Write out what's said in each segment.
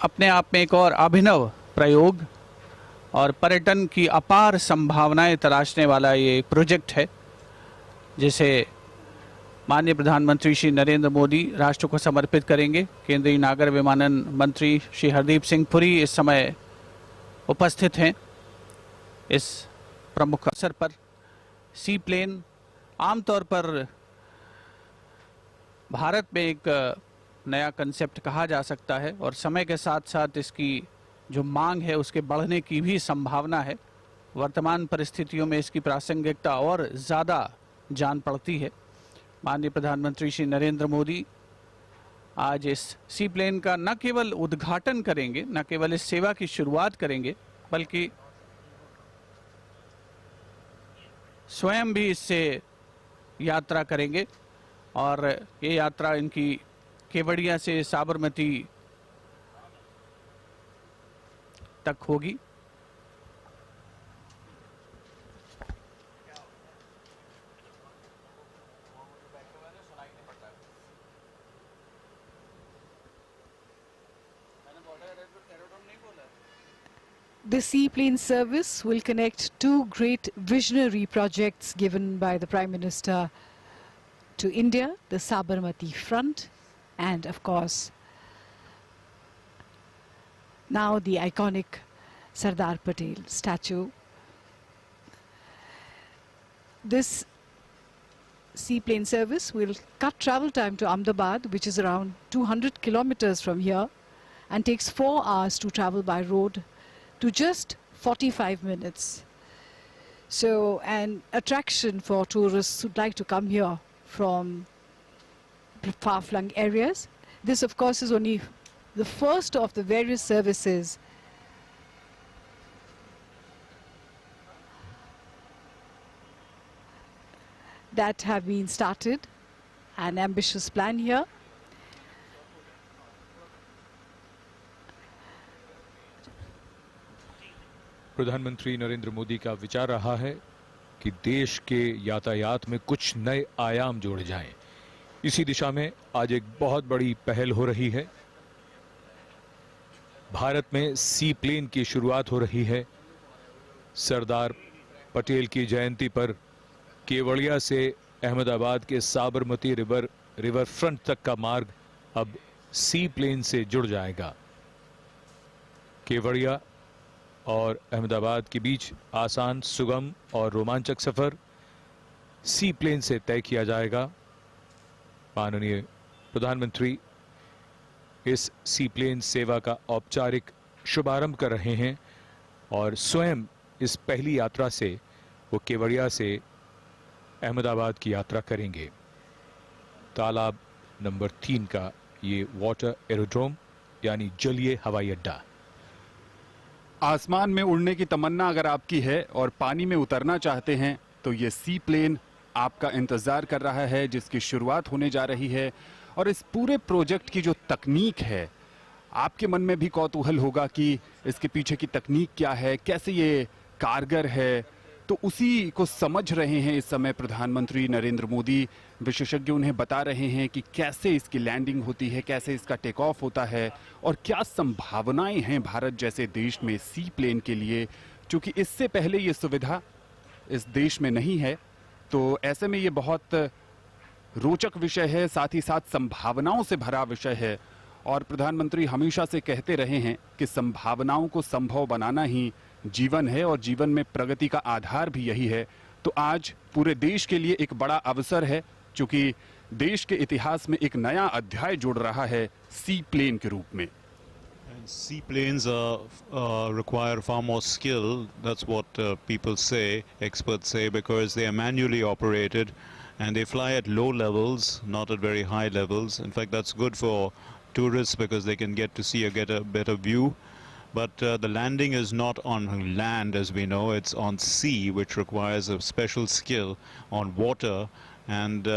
अपने आप में एक और अभिनव प्रयोग और पर्यटन की अपार संभावनाएं तराशने वाला ये प्रोजेक्ट है, जिसे माननीय प्रधानमंत्री श्री नरेंद्र मोदी राष्ट्र को समर्पित करेंगे। केंद्रीय नागर विमानन मंत्री श्री हरदीप सिंह पुरी इस समय उपस्थित हैं। इस प्रमुख अवसर पर सी प्लेन आमतौर पर भारत में एक नया कंसेप्ट कहा जा सकता है और समय के साथ साथ इसकी जो मांग है उसके बढ़ने की भी संभावना है। वर्तमान परिस्थितियों में इसकी प्रासंगिकता और ज़्यादा जान पड़ती है। माननीय प्रधानमंत्री श्री नरेंद्र मोदी आज इस सी प्लेन का न केवल उद्घाटन करेंगे, न केवल इस सेवा की शुरुआत करेंगे, बल्कि स्वयं भी इससे यात्रा करेंगे और ये यात्रा इनकी केवड़िया से साबरमती तक होगी। The seaplane service will connect two great visionary projects given by the Prime Minister to India, the Sabarmati Front, and of course now the iconic Sardar Patel statue. This seaplane service will cut travel time to Ahmedabad, which is around 200 kilometers from here, and takes 4 hours to travel by road to just 45 minutes. So an attraction for tourists who'd like to come here from far-flung areas. This of course is only the first of the various services that have been started. An ambitious plan here. प्रधानमंत्री नरेंद्र मोदी का विचार रहा है कि देश के यातायात में कुछ नए आयाम जोड़े जाएं। इसी दिशा में आज एक बहुत बड़ी पहल हो रही है। भारत में सी प्लेन की शुरुआत हो रही है। सरदार पटेल की जयंती पर केवड़िया से अहमदाबाद के साबरमती रिवर फ्रंट तक का मार्ग अब सी प्लेन से जुड़ जाएगा। केवड़िया और अहमदाबाद के बीच आसान, सुगम और रोमांचक सफर सी प्लेन से तय किया जाएगा। माननीय प्रधानमंत्री इस सी प्लेन सेवा का औपचारिक शुभारंभ कर रहे हैं और स्वयं इस पहली यात्रा से वो केवड़िया से अहमदाबाद की यात्रा करेंगे। तालाब नंबर 3 का ये वाटर एरोड्रोम यानी जलीय हवाई अड्डा। आसमान में उड़ने की तमन्ना अगर आपकी है और पानी में उतरना चाहते हैं तो ये सी प्लेन आपका इंतजार कर रहा है, जिसकी शुरुआत होने जा रही है। और इस पूरे प्रोजेक्ट की जो तकनीक है, आपके मन में भी कौतूहल होगा कि इसके पीछे की तकनीक क्या है, कैसे ये कारगर है। तो उसी को समझ रहे हैं इस समय प्रधानमंत्री नरेंद्र मोदी। विशेषज्ञ उन्हें बता रहे हैं कि कैसे इसकी लैंडिंग होती है, कैसे इसका टेक ऑफ होता है और क्या संभावनाएं हैं भारत जैसे देश में सी प्लेन के लिए, क्योंकि इससे पहले ये सुविधा इस देश में नहीं है। तो ऐसे में ये बहुत रोचक विषय है, साथ ही साथ संभावनाओं से भरा विषय है। और प्रधानमंत्री हमेशा से कहते रहे हैं कि संभावनाओं को संभव बनाना ही जीवन है और जीवन में प्रगति का आधार भी यही है। तो आज पूरे देश के लिए एक बड़ा अवसर है, क्योंकि देश के इतिहास में एक नया अध्याय जुड़ रहा है सी प्लेन के रूप में। Seaplanes require far more skill. That's what people say, experts say, because they are manually operated and they fly at low levels, not at very high levels. In fact, that's good for tourists because they can get a better view. But the landing is not on land, as we know. It's on sea, which requires a special skill, on water, and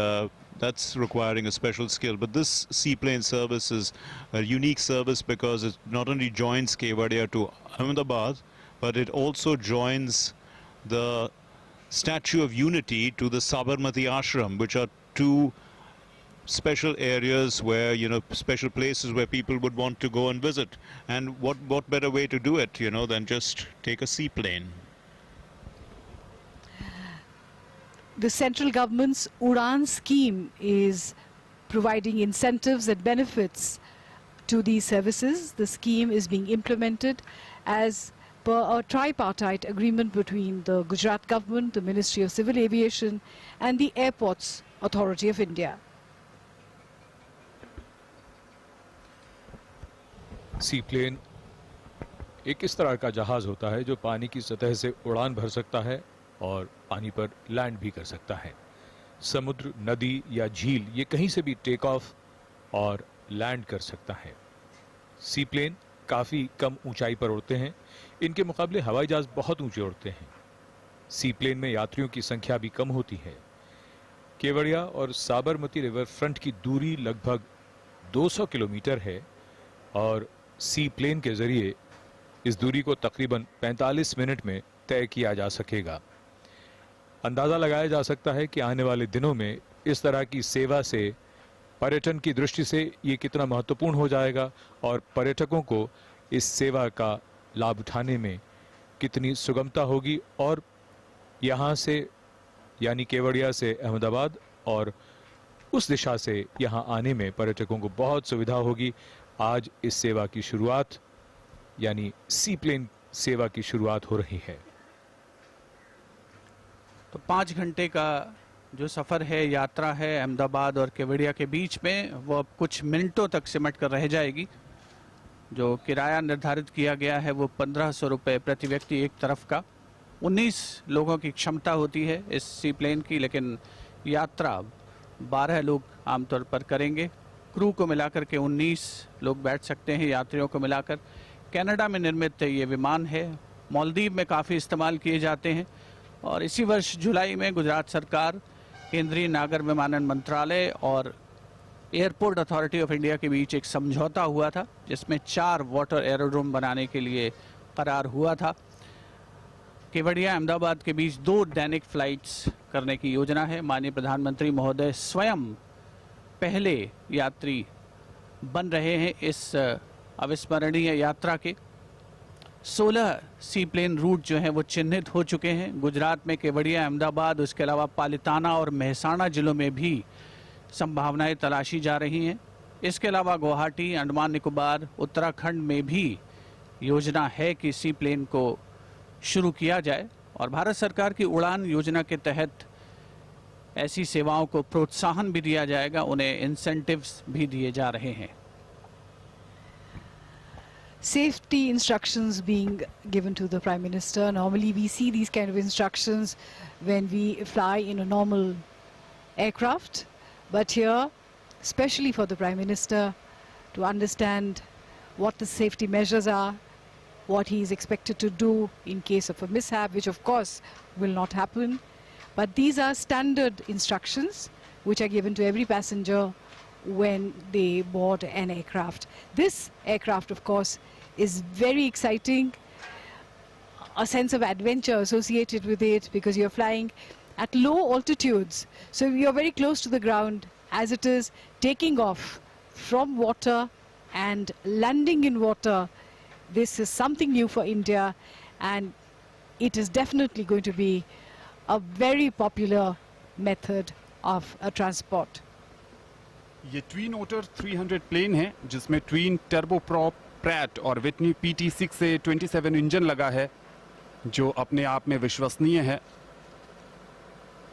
that's requiring a special skill. But this seaplane service is a unique service because it not only joins Kevadia to Ahmedabad, but it also joins the Statue of Unity to the Sabarmati Ashram, which are two special areas where, special places where people would want to go and visit. And what better way to do it, than just take a seaplane. The central government's Udan scheme is providing incentives and benefits to these services. The scheme is being implemented as per a tripartite agreement between the Gujarat government, the Ministry of Civil Aviation and the Airports Authority of India. Sea plane एक इस तरह का जहाज होता है जो पानी की सतह से उड़ान भर सकता है और पानी पर लैंड भी कर सकता है। समुद्र, नदी या झील, ये कहीं से भी टेक ऑफ और लैंड कर सकता है। सी प्लेन काफी कम ऊंचाई पर उड़ते हैं, इनके मुकाबले हवाई जहाज बहुत ऊंचे उड़ते हैं। सी प्लेन में यात्रियों की संख्या भी कम होती है। केवड़िया और साबरमती रिवर फ्रंट की दूरी लगभग 200 किलोमीटर है और सी प्लेन के जरिए इस दूरी को तकरीबन 45 मिनट में तय किया जा सकेगा। अंदाजा लगाया जा सकता है कि आने वाले दिनों में इस तरह की सेवा से पर्यटन की दृष्टि से ये कितना महत्वपूर्ण हो जाएगा और पर्यटकों को इस सेवा का लाभ उठाने में कितनी सुगमता होगी और यहाँ से यानी केवड़िया से अहमदाबाद और उस दिशा से यहाँ आने में पर्यटकों को बहुत सुविधा होगी। आज इस सेवा की शुरुआत यानी सी प्लेन सेवा की शुरुआत हो रही है। तो 5 घंटे का जो सफ़र है, यात्रा है अहमदाबाद और केवड़िया के बीच में, वो अब कुछ मिनटों तक सिमट कर रह जाएगी। जो किराया निर्धारित किया गया है वो 1500 रुपये प्रति व्यक्ति एक तरफ का। 19 लोगों की क्षमता होती है इस सी प्लेन की, लेकिन यात्रा 12 लोग आमतौर पर करेंगे। क्रू को मिलाकर के 19 लोग बैठ सकते हैं, यात्रियों को मिलाकर। कनाडा में निर्मित ये विमान है, मालदीव में काफ़ी इस्तेमाल किए जाते हैं और इसी वर्ष जुलाई में गुजरात सरकार, केंद्रीय नागर विमानन मंत्रालय और एयरपोर्ट अथॉरिटी ऑफ इंडिया के बीच एक समझौता हुआ था जिसमें 4 वाटर एरोड्रोम बनाने के लिए करार हुआ था। केवड़िया अहमदाबाद के बीच 2 दैनिक फ्लाइट्स करने की योजना है। माननीय प्रधानमंत्री महोदय स्वयं पहले यात्री बन रहे हैं इस अविस्मरणीय यात्रा के। 16 सी प्लेन रूट जो हैं वो चिन्हित हो चुके हैं। गुजरात में केवड़िया, अहमदाबाद, उसके अलावा पालिताना और मेहसाणा जिलों में भी संभावनाएं तलाशी जा रही हैं। इसके अलावा गुवाहाटी, अंडमान निकोबार, उत्तराखंड में भी योजना है कि सी प्लेन को शुरू किया जाए और भारत सरकार की उड़ान योजना के तहत ऐसी सेवाओं को प्रोत्साहन भी दिया जाएगा, उन्हें इंसेंटिव्स भी दिए जा रहे हैं। Safety instructions being given to the Prime Minister. Normally we see these kind of instructions when we fly in a normal aircraft, but here, especially for the Prime Minister to understand what the safety measures are, what he is expected to do in case of a mishap, which of course will not happen. But these are standard instructions which are given to every passenger when they board an aircraft. This aircraft, of course, is very exciting, a sense of adventure associated with it because you're flying at low altitudes. So you're very close to the ground as it is taking off from water and landing in water. This is something new for India and it is definitely going to be a very popular method of transport. ये tween ओटर 300 plane है जिसमें tween turboprop, Pratt और Whitney PT6 से 27 engine लगा है जो अपने आप में विश्वसनीय है।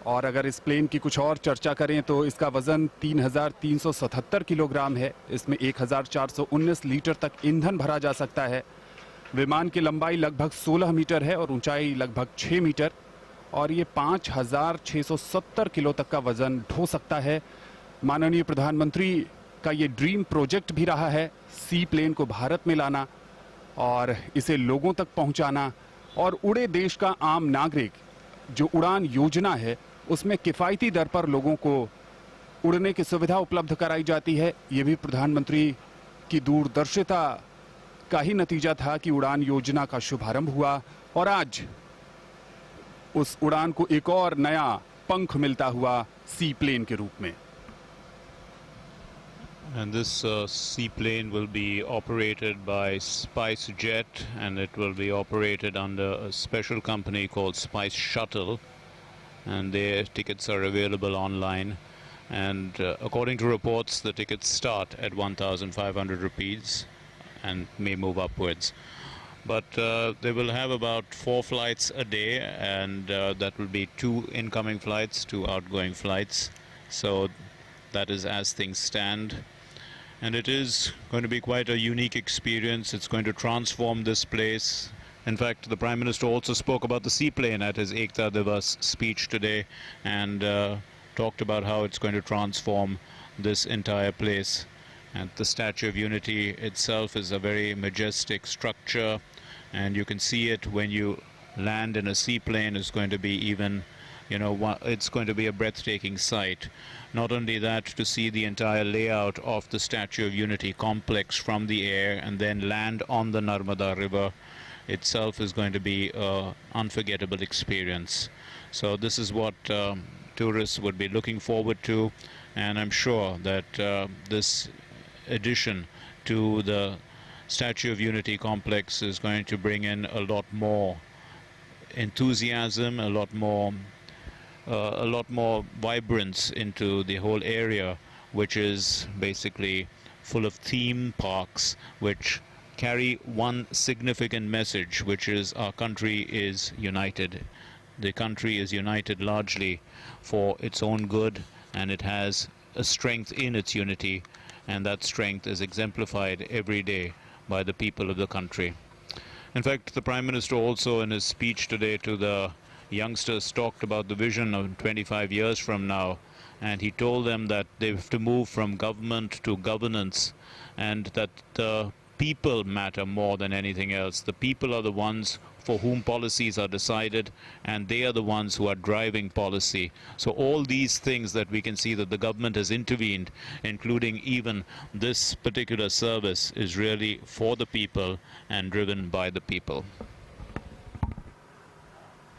और अगर इस प्लेन की कुछ और चर्चा करें तो इसका वजन 3377 किलोग्राम है। इसमें 1419 लीटर तक ईंधन भरा जा सकता है। विमान की लंबाई लगभग 16 मीटर है और ऊंचाई लगभग 6 मीटर और ये 5670 किलो तक का वजन ढो सकता है। माननीय प्रधानमंत्री का ये ड्रीम प्रोजेक्ट भी रहा है सी प्लेन को भारत में लाना और इसे लोगों तक पहुंचाना और उड़े देश का आम नागरिक जो उड़ान योजना है उसमें किफ़ायती दर पर लोगों को उड़ने की सुविधा उपलब्ध कराई जाती है। ये भी प्रधानमंत्री की दूरदर्शिता का ही नतीजा था कि उड़ान योजना का शुभारंभ हुआ और आज उस उड़ान को एक और नया पंख मिलता हुआ सी प्लेन के रूप में। And this seaplane will be operated by SpiceJet, and it will be operated under a special company called Spice Shuttle, and their tickets are available online. And according to reports, the tickets start at 1,500 rupees and may move upwards. But they will have about 4 flights a day, and that will be 2 incoming flights, 2 outgoing flights. So that is as things stand. And it is going to be quite a unique experience. It's going to transform this place. In fact, the Prime Minister also spoke about the seaplane at his Ekta Divas speech today, and talked about how it's going to transform this entire place. And the Statue of Unity itself is a very majestic structure, and you can see it when you land in a seaplane. It's going to be even, you know, it's going to be a breathtaking sight. Not only that, to see the entire layout of the Statue of Unity complex from the air and then land on the Narmada River itself is going to be an unforgettable experience. So this is what tourists would be looking forward to, and I'm sure that this addition to the Statue of Unity complex is going to bring in a lot more enthusiasm, a lot more vibrance into the whole area, which is basically full of theme parks which carry one significant message, which is our country is united. The country is united largely for its own good, and it has a strength in its unity, and that strength is exemplified every day by the people of the country. In fact, the Prime Minister also in his speech today to the youngsters talked about the vision of 25 years from now, and he told them that they have to move from government to governance, and that the people matter more than anything else. The people are the ones for whom policies are decided, and they are the ones who are driving policy. So all these things that we can see that the government has intervened, including even this particular service, is really for the people and driven by the people.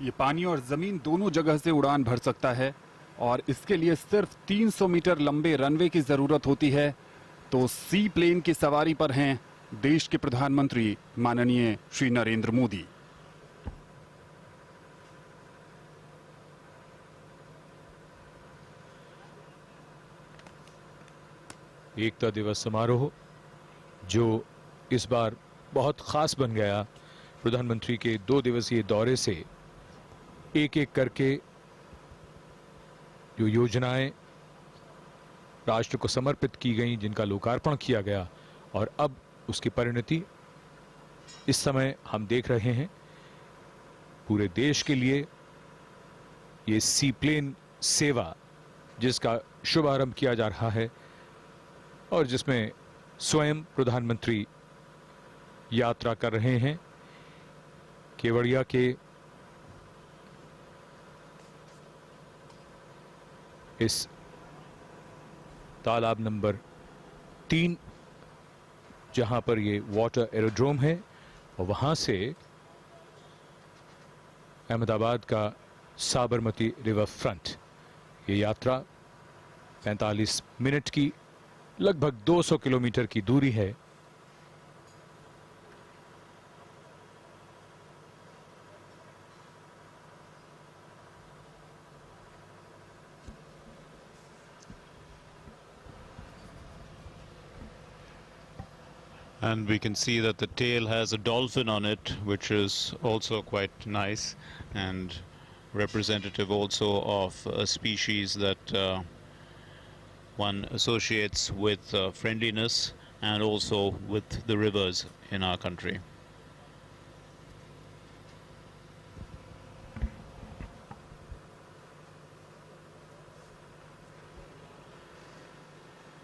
ये पानी और जमीन दोनों जगह से उड़ान भर सकता है, और इसके लिए सिर्फ 300 मीटर लंबे रनवे की जरूरत होती है। तो सी प्लेन की सवारी पर हैं देश के प्रधानमंत्री माननीय श्री नरेंद्र मोदी। एकता दिवस समारोह जो इस बार बहुत खास बन गया, प्रधानमंत्री के 2 दिवसीय दौरे से एक एक करके जो योजनाएं राष्ट्र को समर्पित की गई, जिनका लोकार्पण किया गया, और अब उसकी परिणति इस समय हम देख रहे हैं। पूरे देश के लिए ये सीप्लेन सेवा जिसका शुभारंभ किया जा रहा है और जिसमें स्वयं प्रधानमंत्री यात्रा कर रहे हैं। केवड़िया के इस तालाब नंबर 3 जहां पर ये वाटर एरोड्रोम है, और वहां से अहमदाबाद का साबरमती रिवर फ्रंट, ये यात्रा 45 मिनट की लगभग 200 किलोमीटर की दूरी है। And we can see that the tail has a dolphin on it, which is also quite nice and representative also of a species that one associates with friendliness and also with the rivers in our country.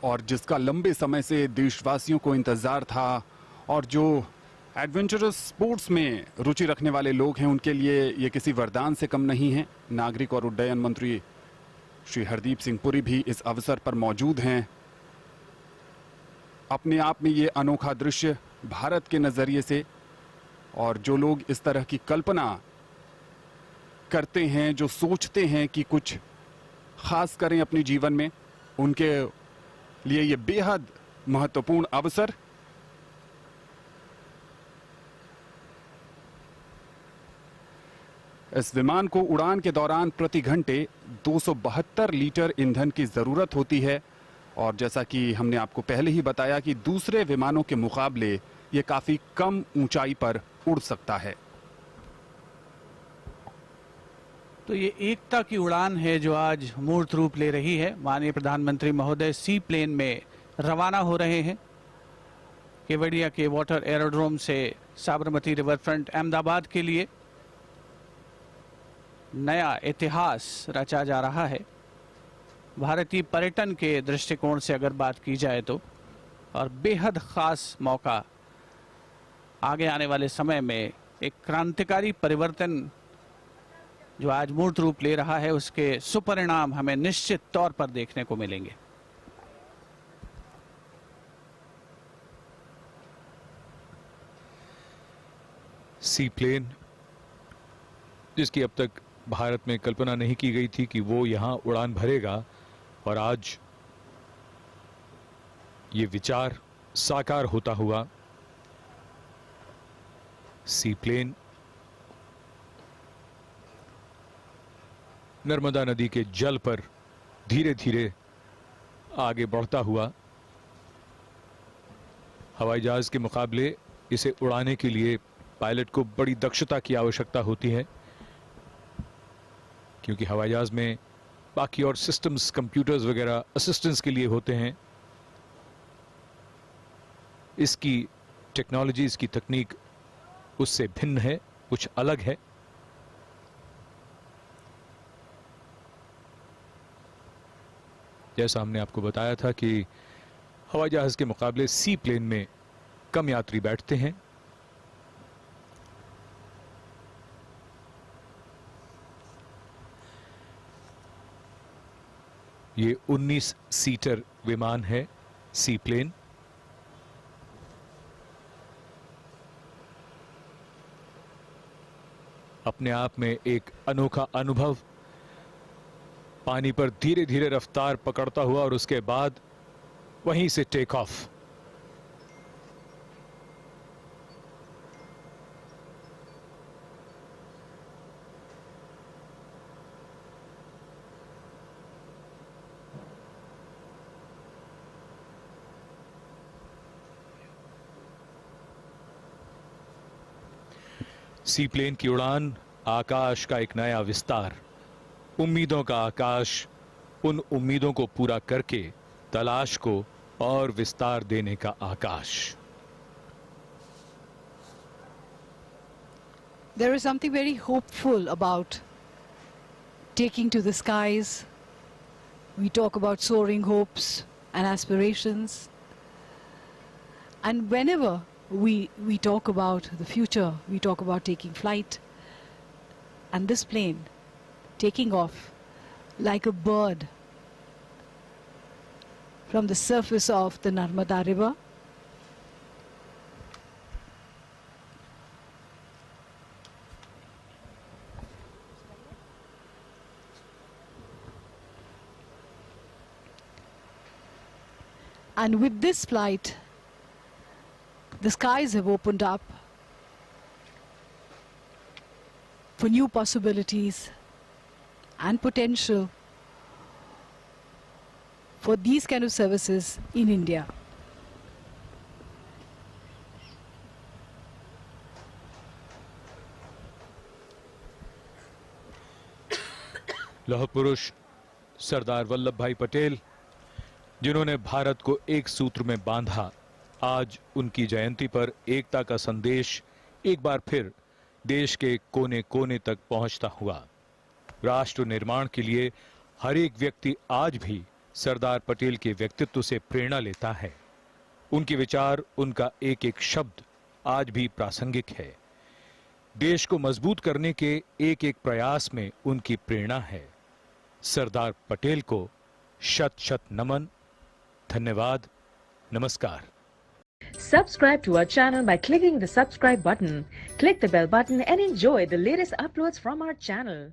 और जिसका लंबे समय से देशवासियों को इंतजार था, और जो एडवेंचरस स्पोर्ट्स में रुचि रखने वाले लोग हैं उनके लिए ये किसी वरदान से कम नहीं है। नागरिक और उड्डयन मंत्री श्री हरदीप सिंह पुरी भी इस अवसर पर मौजूद हैं। अपने आप में ये अनोखा दृश्य भारत के नजरिए से, और जो लोग इस तरह की कल्पना करते हैं, जो सोचते हैं कि कुछ खास करें अपने जीवन में, उनके लिए ये बेहद महत्वपूर्ण अवसर। इस विमान को उड़ान के दौरान प्रति घंटे 272 लीटर ईंधन की जरूरत होती है और जैसा कि हमने आपको पहले ही बताया कि दूसरे विमानों के मुकाबले ये काफी कम ऊंचाई पर उड़ सकता है। तो ये एकता की उड़ान है जो आज मूर्त रूप ले रही है। माननीय प्रधानमंत्री महोदय सी प्लेन में रवाना हो रहे हैं केवड़िया के वाटर एरोड्रोम से साबरमती रिवर फ्रंट अहमदाबाद के लिए। नया इतिहास रचा जा रहा है भारतीय पर्यटन के दृष्टिकोण से अगर बात की जाए तो, और बेहद खास मौका आगे आने वाले समय में एक क्रांतिकारी परिवर्तन जो आज मूर्त रूप ले रहा है उसके सुपरिणाम हमें निश्चित तौर पर देखने को मिलेंगे। सी प्लेन जिसकी अब तक भारत में कल्पना नहीं की गई थी कि वो यहां उड़ान भरेगा और आज ये विचार साकार होता हुआ। सी प्लेन नर्मदा नदी के जल पर धीरे धीरे आगे बढ़ता हुआ। हवाई जहाज के मुकाबले इसे उड़ाने के लिए पायलट को बड़ी दक्षता की आवश्यकता होती है क्योंकि हवाई जहाज में बाकी और सिस्टम्स, कंप्यूटर्स वगैरह असिस्टेंस के लिए होते हैं। इसकी टेक्नोलॉजी, इसकी तकनीक उससे भिन्न है, कुछ अलग है। जैसा हमने आपको बताया था कि हवाई जहाज के मुकाबले सी प्लेन में कम यात्री बैठते हैं। ये 19 सीटर विमान है सी प्लेन। अपने आप में एक अनोखा अनुभव, पानी पर धीरे धीरे रफ्तार पकड़ता हुआ और उसके बाद वहीं से टेक ऑफ। सी प्लेन की उड़ान आकाश का एक नया विस्तार, उम्मीदों का आकाश, उन उम्मीदों को पूरा करके तलाश को और विस्तार देने का आकाश। There is something very hopeful about taking to the skies. We talk about soaring hopes and aspirations. And whenever we talk about the future, we talk about taking flight. And this plane taking off like a bird from the surface of the Narmada River. And with this flight, the skies have opened up for new possibilities and potential for these kind of services in India. लौह पुरुष सरदार वल्लभ भाई पटेल, जिन्होंने भारत को एक सूत्र में बांधा, आज उनकी जयंती पर एकता का संदेश एक बार फिर देश के कोने कोने तक पहुंचता हुआ। राष्ट्र निर्माण के लिए हर एक व्यक्ति आज भी सरदार पटेल के व्यक्तित्व से प्रेरणा लेता है। उनके विचार, उनका एक एक शब्द आज भी प्रासंगिक है। देश को मजबूत करने के एक एक प्रयास में उनकी प्रेरणा है। सरदार पटेल को शत शत नमन, धन्यवाद, नमस्कार। Subscribe to our channel by clicking the subscribe button. Click the bell button and enjoy the latest uploads from our channel.